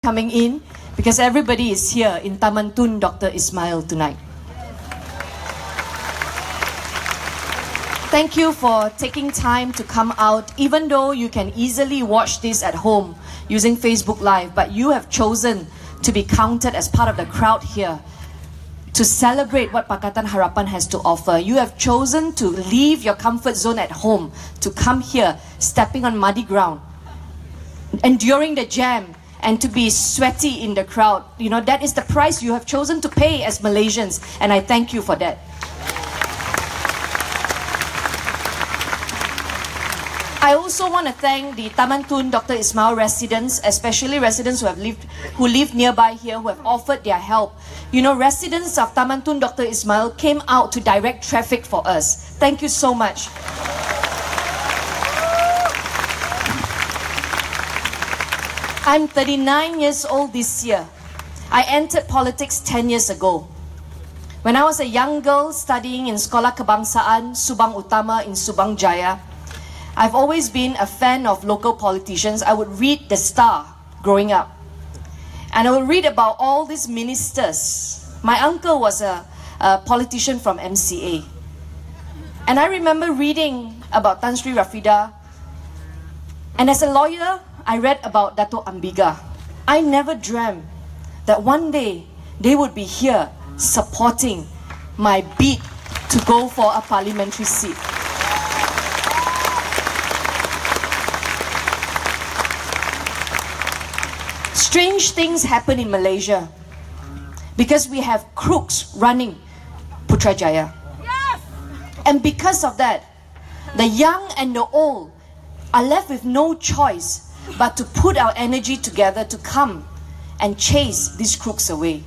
coming in because everybody is here in Taman Tun Dr. Ismail tonight. Thank you for taking time to come out, even though you can easily watch this at home using Facebook Live, but you have chosen to be counted as part of the crowd here to celebrate what Pakatan Harapan has to offer. You have chosen to leave your comfort zone at home to come here, stepping on muddy ground, enduring the jam, and to be sweaty in the crowd. You know, that is the price you have chosen to pay as Malaysians, and I thank you for that. I also want to thank the Taman Tun Dr. Ismail residents, especially residents who live nearby here, who have offered their help. You know, residents of Taman Tun Dr. Ismail came out to direct traffic for us. Thank you so much. I'm 39 years old this year. I entered politics 10 years ago. When I was a young girl studying in Sekolah Kebangsaan Subang Utama in Subang Jaya, I've always been a fan of local politicians. I would read The Star growing up. And I would read about all these ministers. My uncle was a politician from MCA. And I remember reading about Tan Sri Rafida. And as a lawyer, I read about Dato' Ambiga. I never dreamt that one day they would be here supporting my bid to go for a parliamentary seat. Strange things happen in Malaysia because we have crooks running Putrajaya. Yes! And because of that, the young and the old are left with no choice but to put our energy together to come and chase these crooks away.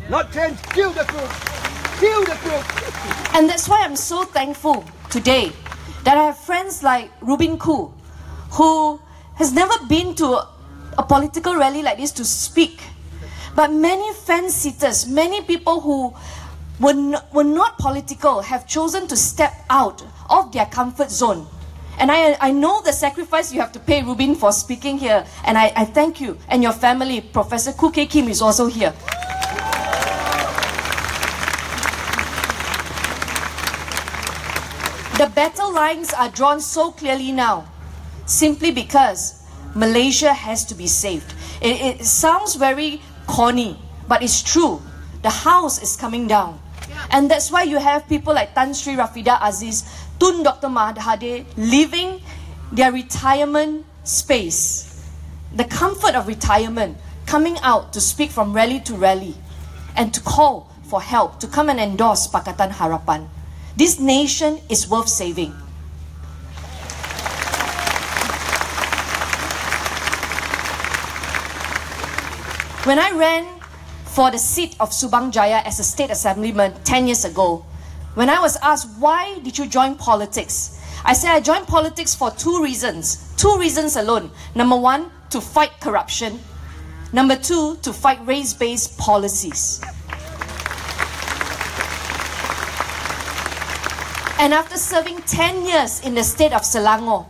Not change, kill the crooks! Kill the crooks! And that's why I'm so thankful today that I have friends like Rubin Khoo, who has never been to a political rally like this to speak. But many fence-sitters, many people who were not political have chosen to step out of their comfort zone. And I know the sacrifice you have to pay, Rubin, for speaking here. And I thank you and your family. Professor Khoo Kay Kim is also here. The battle lines are drawn so clearly now, simply because Malaysia has to be saved. It sounds very corny, but it's true. The house is coming down. And that's why you have people like Tan Sri Rafida Aziz, Tun Dr. Mahathir leaving their retirement space, the comfort of retirement, coming out to speak from rally to rally and to call for help, to come and endorse Pakatan Harapan. This nation is worth saving. When I ran for the seat of Subang Jaya as a state assemblyman 10 years ago, when I was asked, why did you join politics? I said I joined politics for two reasons. Two reasons alone. Number one, to fight corruption. Number two, to fight race-based policies. And after serving 10 years in the state of Selangor,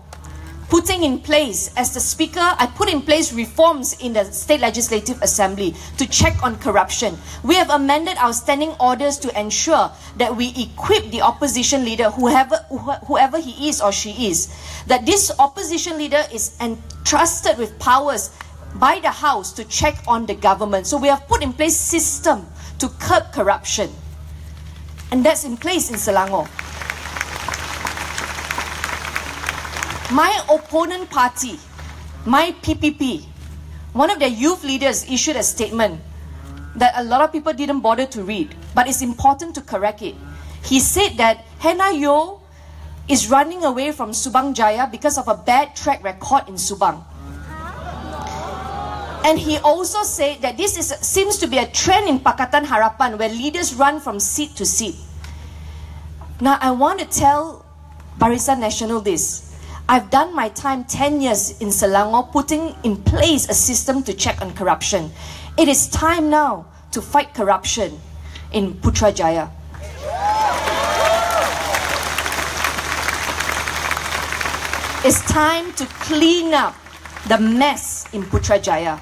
putting in place, as the speaker, I put in place reforms in the State Legislative Assembly to check on corruption. We have amended our standing orders to ensure that we equip the opposition leader, whoever he is or she is, that this opposition leader is entrusted with powers by the House to check on the government. So we have put in place system to curb corruption. And that's in place in Selangor. My opponent party, my PPP, one of their youth leaders issued a statement that a lot of people didn't bother to read, but it's important to correct it. He said that Yeoh is running away from Subang Jaya because of a bad track record in Subang. And he also said that this seems to be a trend in Pakatan Harapan where leaders run from seat to seat. Now I want to tell Barisan Nasional this. I've done my time 10 years in Selangor putting in place a system to check on corruption. It is time now to fight corruption in Putrajaya. It's time to clean up the mess in Putrajaya.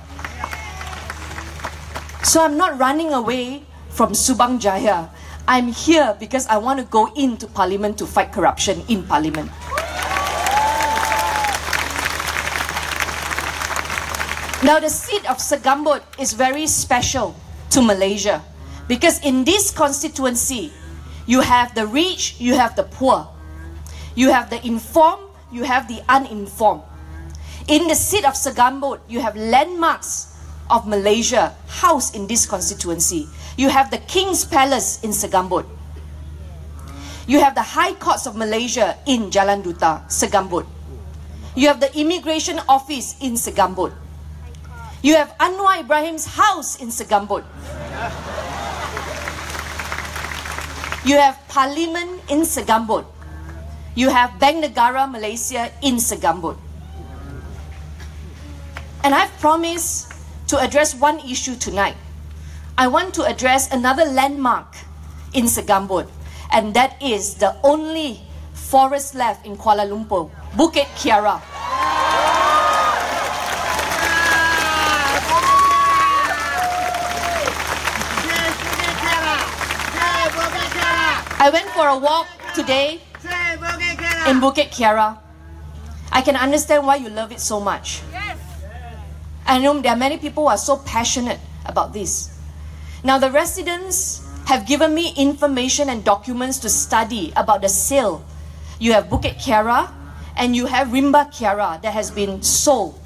So I'm not running away from Subang Jaya. I'm here because I want to go into Parliament to fight corruption in Parliament. Now the seat of Segambut is very special to Malaysia because in this constituency, you have the rich, you have the poor. You have the informed, you have the uninformed. In the seat of Segambut, you have landmarks of Malaysia housed in this constituency. You have the King's Palace in Segambut. You have the High Courts of Malaysia in Jalan Duta, Segambut. You have the Immigration Office in Segambut. You have Anwar Ibrahim's house in Segambut. You have Parliament in Segambut. You have Bank Negara Malaysia in Segambut. And I've promised to address one issue tonight. I want to address another landmark in Segambut, and that is the only forest left in Kuala Lumpur, Bukit Kiara. I went for a walk today in Bukit Kiara. I can understand why you love it so much. I know there are many people who are so passionate about this. Now the residents have given me information and documents to study about the sale. You have Bukit Kiara and you have Rimba Kiara that has been sold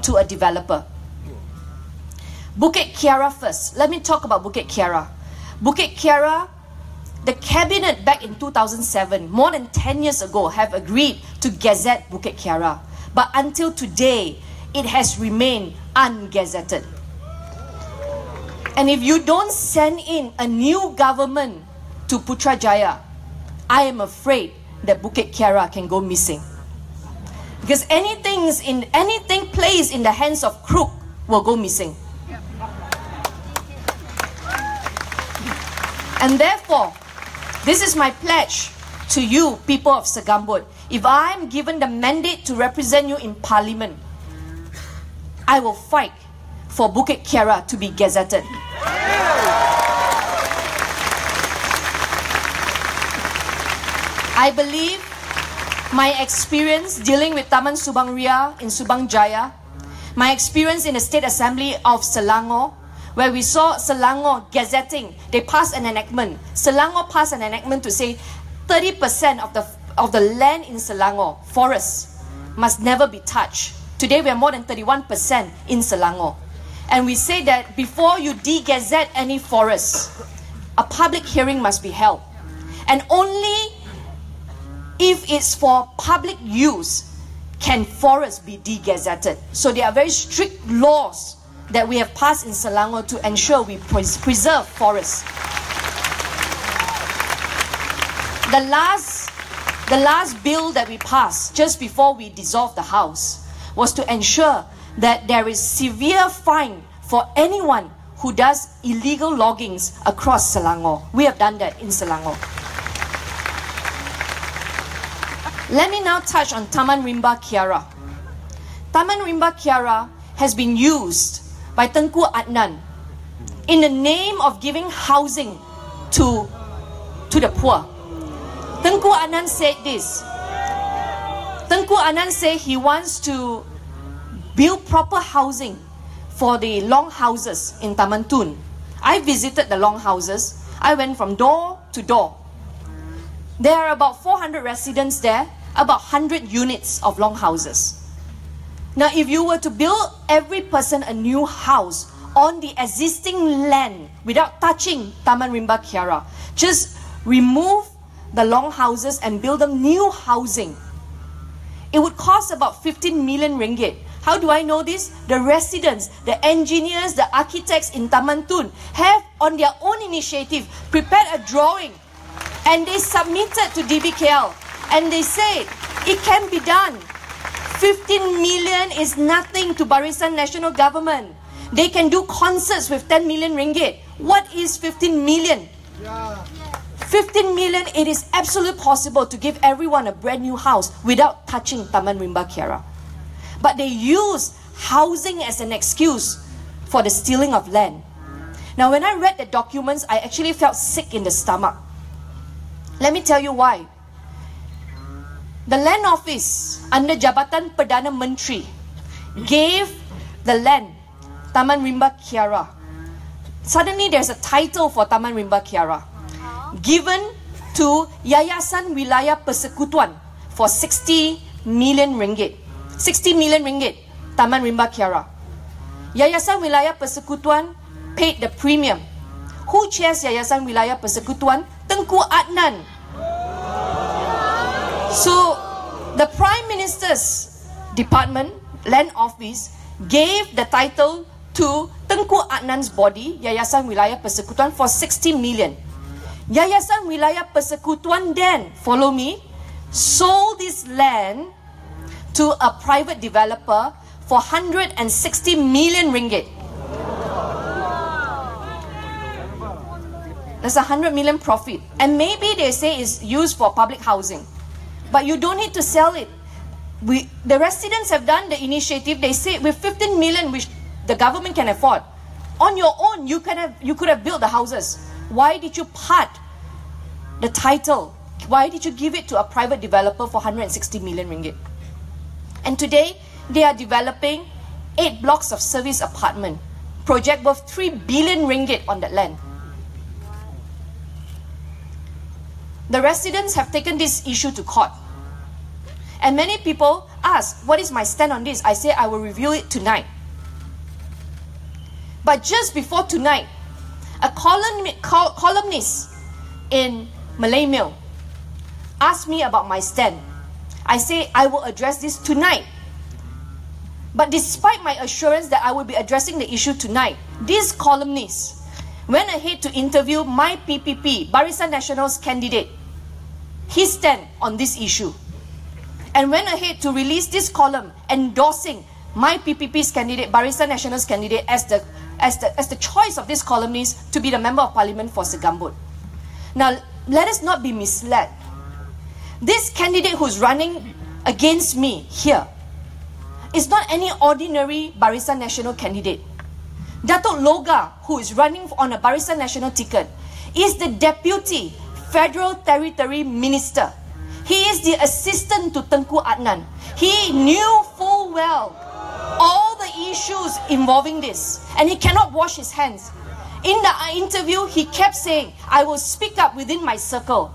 to a developer. Bukit Kiara first. Let me talk about Bukit Kiara. Bukit Kiara, the cabinet back in 2007, more than 10 years ago, have agreed to gazette Bukit Kiara. But until today, it has remained ungazetted. And if you don't send in a new government to Putrajaya, I am afraid that Bukit Kiara can go missing. Because anything placed in the hands of crook will go missing. And therefore, this is my pledge to you, people of Segambut. If I am given the mandate to represent you in Parliament, I will fight for Bukit Kiara to be gazetted. I believe my experience dealing with Taman Subang Ria in Subang Jaya, my experience in the State Assembly of Selangor, where we saw Selangor gazetting, they passed an enactment. Selangor passed an enactment to say 30% of the land in Selangor, forests, must never be touched. Today we are more than 31% in Selangor. And we say that before you de-gazette any forest, a public hearing must be held. And only if it's for public use can forests be de-gazetted. So there are very strict laws that we have passed in Selangor to ensure we preserve forests. The last bill that we passed just before we dissolved the House was to ensure that there is severe fine for anyone who does illegal loggings across Selangor. We have done that in Selangor. Let me now touch on Taman Rimba Kiara. Taman Rimba Kiara has been used by Tengku Adnan in the name of giving housing to the poor. Tengku Adnan said this. Tengku Adnan said he wants to build proper housing for the long houses in Taman Tun. I visited the long houses. I went from door to door. There are about 400 residents there, about 100 units of long houses. Now, if you were to build every person a new house on the existing land without touching Taman Rimba Kiara, just remove the long houses and build them new housing, it would cost about 15 million ringgit. How do I know this? The residents, the engineers, the architects in Taman Tun have on their own initiative prepared a drawing and they submitted to DBKL and they said it can be done. 15 million is nothing to Barisan National Government. They can do concerts with 10 million ringgit. What is 15 million? 15 million, it is absolutely possible to give everyone a brand new house without touching Taman Rimba Kiara. But they use housing as an excuse for the stealing of land. Now, when I read the documents, I actually felt sick in the stomach. Let me tell you why. The Land Office under Jabatan Perdana Menteri gave the land, Taman Rimba Kiara. Suddenly there's a title for Taman Rimba Kiara, given to Yayasan Wilayah Persekutuan for 60 million ringgit. 60 million ringgit, Taman Rimba Kiara. Yayasan Wilayah Persekutuan paid the premium. Who chairs Yayasan Wilayah Persekutuan? Tengku Adnan. So, the Prime Minister's Department, Land Office, gave the title to Tengku Adnan's body, Yayasan Wilayah Persekutuan, for 60 million. Yayasan Wilayah Persekutuan then, follow me, sold this land to a private developer for 160 million ringgit. That's 100 million profit. And maybe they say it's used for public housing. But you don't need to sell it. The residents have done the initiative. They say with 15 million, which the government can afford, on your own, you could have built the houses. Why did you part the title? Why did you give it to a private developer for 160 million ringgit? And today, they are developing 8 blocks of service apartment, project worth 3 billion ringgit on that land. The residents have taken this issue to court. And many people ask, what is my stand on this? I say, I will review it tonight. But just before tonight, a columnist in Malay Mail asked me about my stand. I say, I will address this tonight. But despite my assurance that I will be addressing the issue tonight, this columnist went ahead to interview my PPP, Barisan Nasional's candidate, his stand on this issue, and went ahead to release this column endorsing my PPP's candidate, Barisan Nasional's candidate, as the choice of this columnist to be the Member of Parliament for Segambut. Now, let us not be misled. This candidate who's running against me here is not any ordinary Barisan Nasional candidate. Datuk Loga, who is running on a Barisan Nasional ticket, is the Deputy Federal Territory Minister. He is the assistant to Tengku Adnan. He knew full well all the issues involving this, and he cannot wash his hands. In the interview, he kept saying, I will speak up within my circle.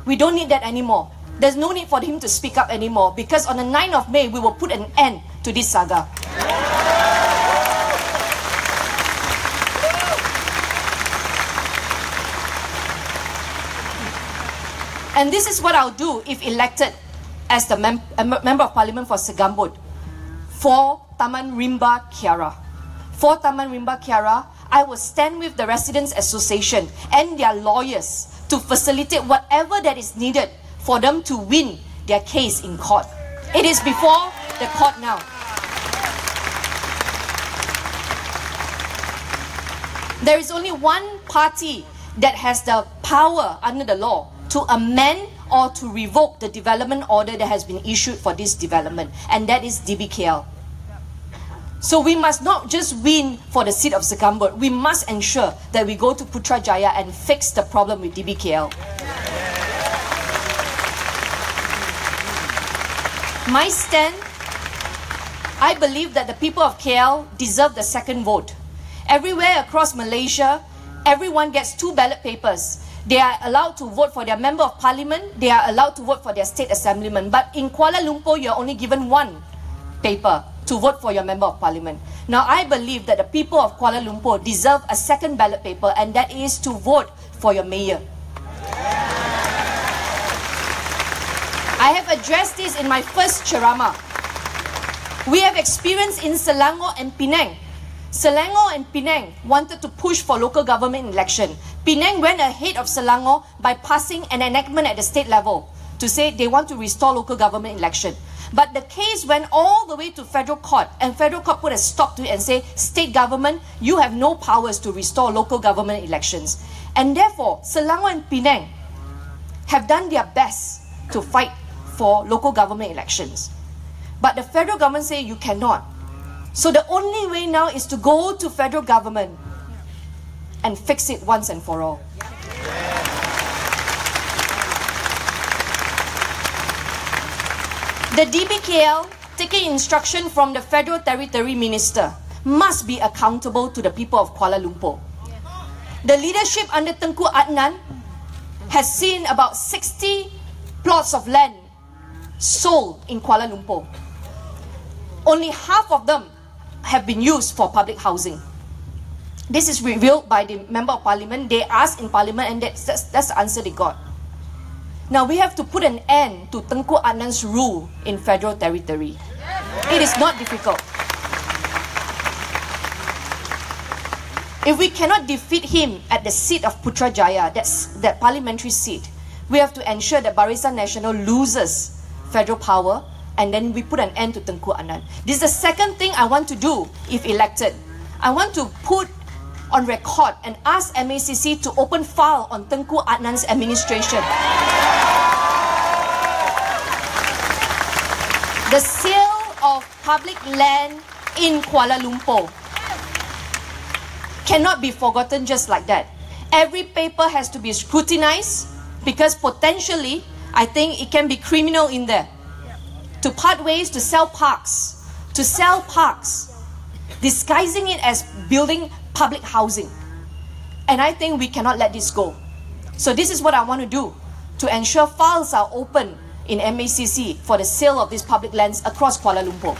We don't need that anymore. There's no need for him to speak up anymore, because on the 9th of May, we will put an end to this saga. And this is what I'll do if elected as the Member of Parliament for Segambut, for Taman Rimba Kiara. For Taman Rimba Kiara, I will stand with the Residents Association and their lawyers to facilitate whatever that is needed for them to win their case in court. It is before the court now. There is only one party that has the power under the law to amend or to revoke the development order that has been issued for this development, and that is DBKL. So we must not just win for the seat of Segambut, we must ensure that we go to Putrajaya and fix the problem with DBKL. My stand, I believe that the people of KL deserve the second vote. Everywhere across Malaysia, everyone gets 2 ballot papers. They are allowed to vote for their Member of Parliament, they are allowed to vote for their State Assemblyman. But in Kuala Lumpur, you are only given 1 paper to vote for your Member of Parliament. Now, I believe that the people of Kuala Lumpur deserve a second ballot paper, and that is to vote for your mayor. I have addressed this in my first ceramah. We have experience in Selangor and Penang. Selangor and Penang wanted to push for local government election. Penang went ahead of Selangor by passing an enactment at the state level to say they want to restore local government election. But the case went all the way to federal court, and federal court put a stop to it and say, state government, you have no powers to restore local government elections. And therefore, Selangor and Penang have done their best to fight for local government elections. But the federal government say you cannot. So the only way now is to go to federal government and fix it once and for all. The DBKL, taking instruction from the Federal Territory Minister, must be accountable to the people of Kuala Lumpur. The leadership under Tengku Adnan has seen about 60 plots of land sold in Kuala Lumpur. Only half of them have been used for public housing. This is revealed by the Member of Parliament. They asked in Parliament and that's the answer they got. Now we have to put an end to Tengku Adnan's rule in Federal Territory. It is not difficult. If we cannot defeat him at the seat of Putrajaya, that parliamentary seat, we have to ensure that Barisan Nasional loses federal power, and then we put an end to Tengku Adnan. This is the second thing I want to do if elected. I want to put on record and ask MACC to open file on Tengku Adnan's administration. The sale of public land in Kuala Lumpur cannot be forgotten just like that. Every paper has to be scrutinized because potentially, I think it can be criminal in there. To part ways, to sell parks, disguising it as building public housing. And I think we cannot let this go. So this is what I want to do to ensure files are open in MACC for the sale of these public lands across Kuala Lumpur.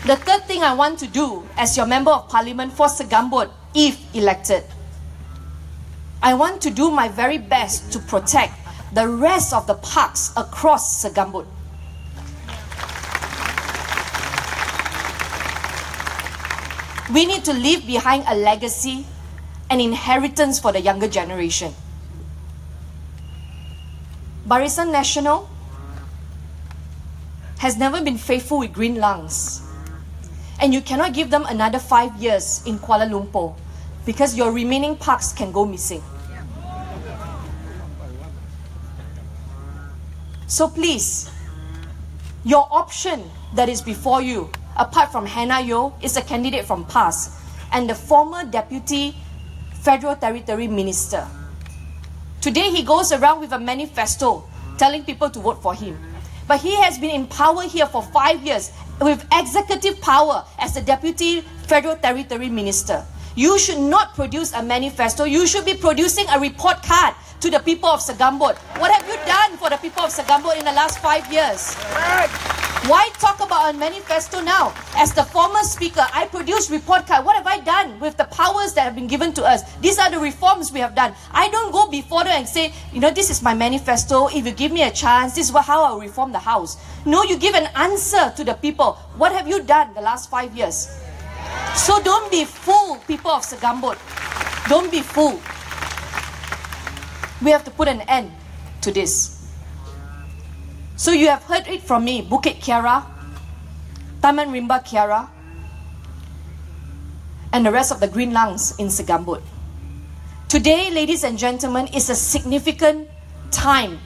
The third thing I want to do as your Member of Parliament for Segambut, if elected, I want to do my very best to protect the rest of the parks across Segambut. We need to leave behind a legacy, an inheritance for the younger generation. Barisan Nasional has never been faithful with green lungs. And you cannot give them another 5 years in Kuala Lumpur because your remaining parks can go missing. So please, your option that is before you, apart from Hannah Yeoh, is a candidate from PAS and the former Deputy Federal Territory Minister. Today he goes around with a manifesto telling people to vote for him. But he has been in power here for 5 years with executive power as the Deputy Federal Territory Minister. You should not produce a manifesto. You should be producing a report card to the people of Segambut. What have you done for the people of Segambut in the last 5 years? Why talk about a manifesto now? As the former speaker, I produced report card. What have I done with the powers that have been given to us? These are the reforms we have done. I don't go before them and say, you know, this is my manifesto. If you give me a chance, this is how I'll reform the house. No, you give an answer to the people. What have you done the last 5 years? So don't be fooled, people of Segambut. Don't be fooled. We have to put an end to this. So you have heard it from me, Bukit Kiara, Taman Rimba Kiara, and the rest of the green lungs in Segambut. Today, ladies and gentlemen, is a significant time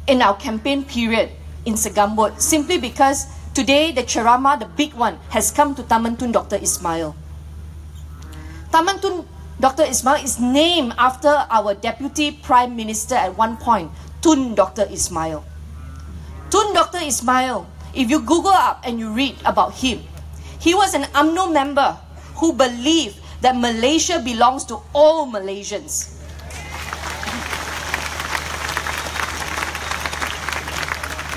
in our campaign period in Segambut, simply because today the Ceramah, the big one, has come to Taman Tun Dr. Ismail. Taman Tun Dr. Ismail is named after our Deputy Prime Minister at one point, Tun Dr. Ismail. Tun Dr. Ismail, if you Google up and you read about him, he was an UMNO member who believed that Malaysia belongs to all Malaysians.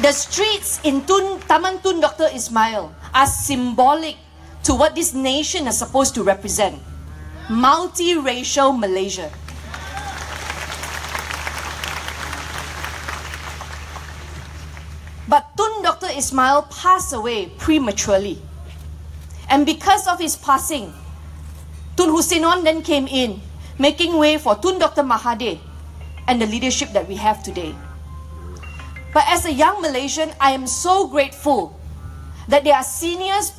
The streets in Taman Tun Dr. Ismail are symbolic to what this nation is supposed to represent. Multiracial Malaysia. But Tun Dr. Ismail passed away prematurely. And because of his passing, Tun Husseinon then came in, making way for Tun Dr. Mahathir and the leadership that we have today. But as a young Malaysian, I am so grateful that there are seniors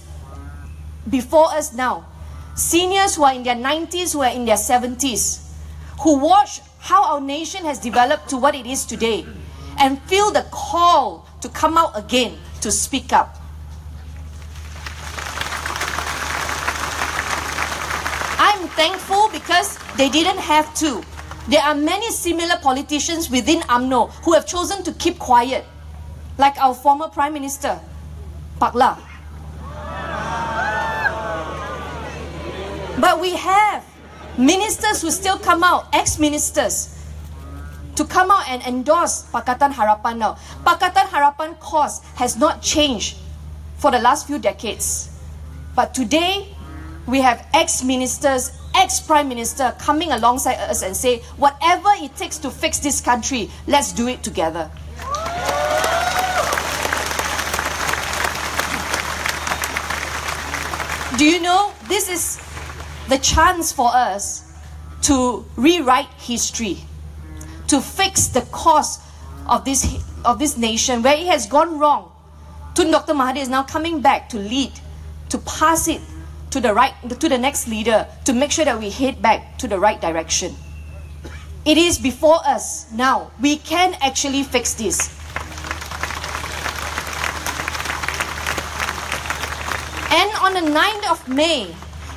before us now, seniors who are in their 90s, who are in their 70s, who watch how our nation has developed to what it is today and feel the call to come out again, to speak up. thankful because they didn't have to. There are many similar politicians within UMNO who have chosen to keep quiet, like our former Prime Minister, Pak La. But we have ministers who still come out, ex-ministers, to come out and endorse Pakatan Harapan now. Pakatan Harapan cause has not changed for the last few decades. But today, we have ex-ministers, ex-prime minister coming alongside us and say, whatever it takes to fix this country, let's do it together. Do you know, this is the chance for us to rewrite history, to fix the cause of this nation where it has gone wrong. Tun Dr. Mahathir is now coming back to lead, to pass it to the next leader, to make sure that we head back to the right direction. It is before us now. We can actually fix this. And on the 9th of May,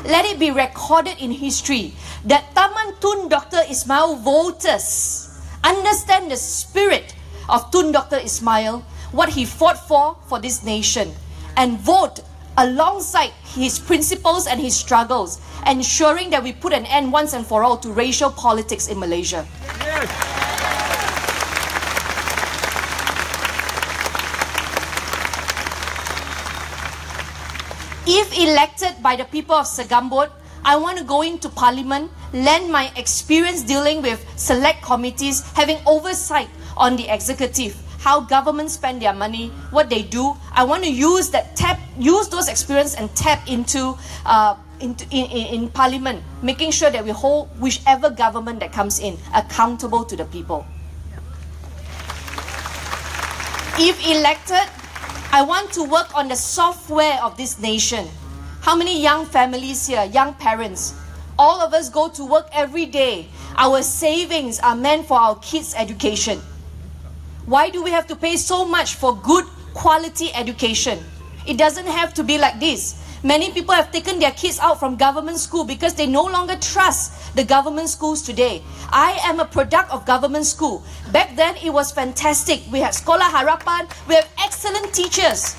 let it be recorded in history that Taman Tun Dr. Ismail voters understand the spirit of Tun Dr. Ismail, what he fought for this nation, and vote alongside his principles and his struggles, ensuring that we put an end once and for all to racial politics in Malaysia. Yes. If elected by the people of Segambut, I want to go into Parliament, lend my experience dealing with select committees, having oversight on the executive, how governments spend their money, what they do. I want to use those experience and tap into in Parliament, making sure that we hold whichever government that comes in accountable to the people. If elected, I want to work on the software of this nation. How many young families here, young parents? All of us go to work every day. Our savings are meant for our kids' education. Why do we have to pay so much for good quality education? It doesn't have to be like this. Many people have taken their kids out from government school because they no longer trust the government schools today. I am a product of government school. Back then, it was fantastic. We had Sekolah Harapan. We have excellent teachers.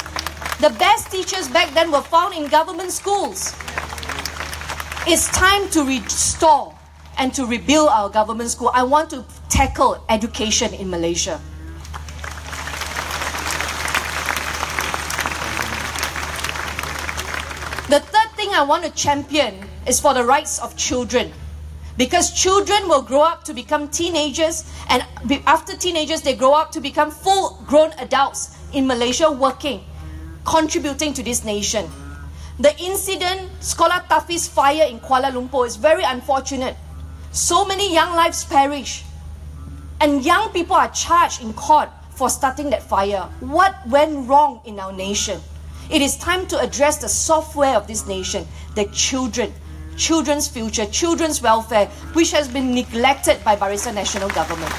The best teachers back then were found in government schools. It's time to restore and to rebuild our government school. I want to tackle education in Malaysia. The third thing I want to champion is for the rights of children. Because children will grow up to become teenagers, and after teenagers, they grow up to become full-grown adults in Malaysia working, contributing to this nation. The incident, Sekolah Tafiz fire in Kuala Lumpur, is very unfortunate. So many young lives perish. And young people are charged in court for starting that fire. What went wrong in our nation? It is time to address the software of this nation, the children, children's future, children's welfare, which has been neglected by Barisan Nasional Government.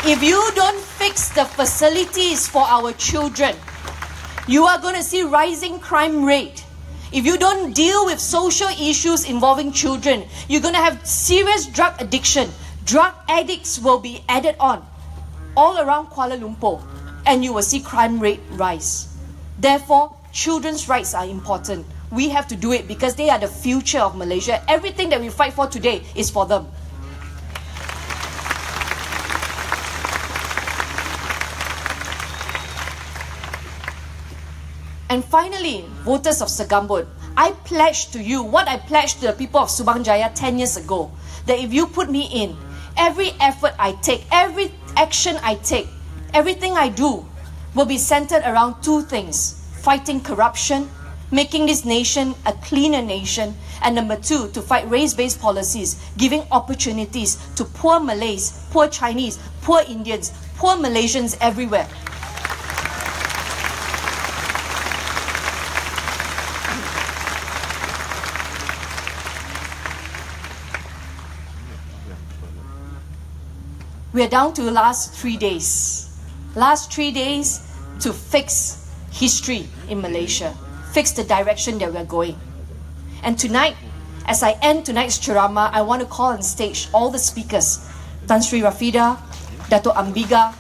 If you don't fix the facilities for our children, you are going to see rising crime rate. If you don't deal with social issues involving children, you're going to have serious drug addiction. Drug addicts will be added on all around Kuala Lumpur, and you will see crime rate rise. Therefore, children's rights are important. We have to do it because they are the future of Malaysia. Everything that we fight for today is for them. And finally, voters of Segambut, I pledge to you what I pledged to the people of Subang Jaya 10 years ago, that if you put me in, every effort I take, every action I take, everything I do will be centered around two things: fighting corruption, making this nation a cleaner nation, and number two, to fight race-based policies, giving opportunities to poor Malays, poor Chinese, poor Indians, poor Malaysians everywhere. We are down to the last 3 days. Last 3 days to fix history in Malaysia. Fix the direction that we're going. And tonight, as I end tonight's ceramah, I want to call on stage all the speakers. Tan Sri Rafida, Dato' Ambiga,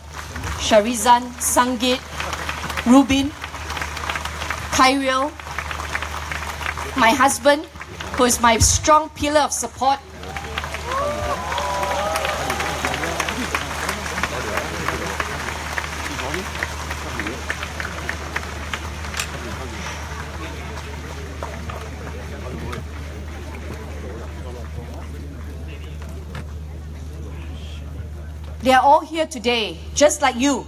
Sharizan, Sanggit, Rubin, Khairil, my husband, who is my strong pillar of support. They are all here today, just like you,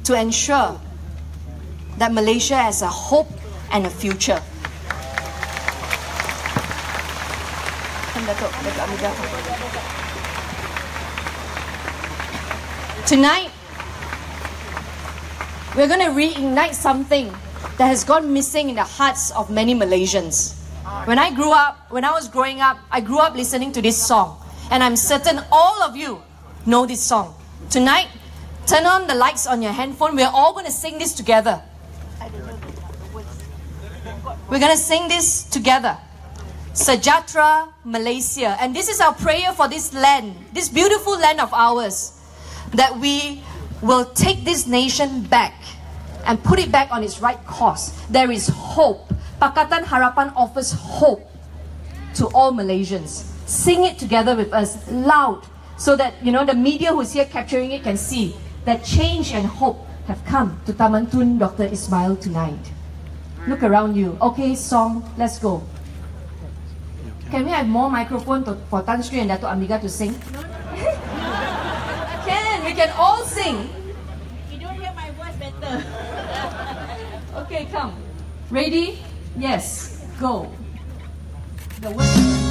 to ensure that Malaysia has a hope and a future. Tonight, we're going to reignite something that has gone missing in the hearts of many Malaysians. When I was growing up, I grew up listening to this song, and I'm certain all of you know this song. Tonight, turn on the lights on your handphone. We're all going to sing this together. We're going to sing this together. Sejahtera Malaysia. And this is our prayer for this land, this beautiful land of ours, that we will take this nation back and put it back on its right course. There is hope. Pakatan Harapan offers hope to all Malaysians. Sing it together with us, loud, so that, you know, the media who's here capturing it can see that change and hope have come to Taman Tun Dr. Ismail tonight. Look around you. Okay, song, let's go. Can we have more microphone for Tan Sri and Dato' Amiga to sing? We can all sing. You don't hear my voice better. Okay, come. Ready? Yes, go. The word.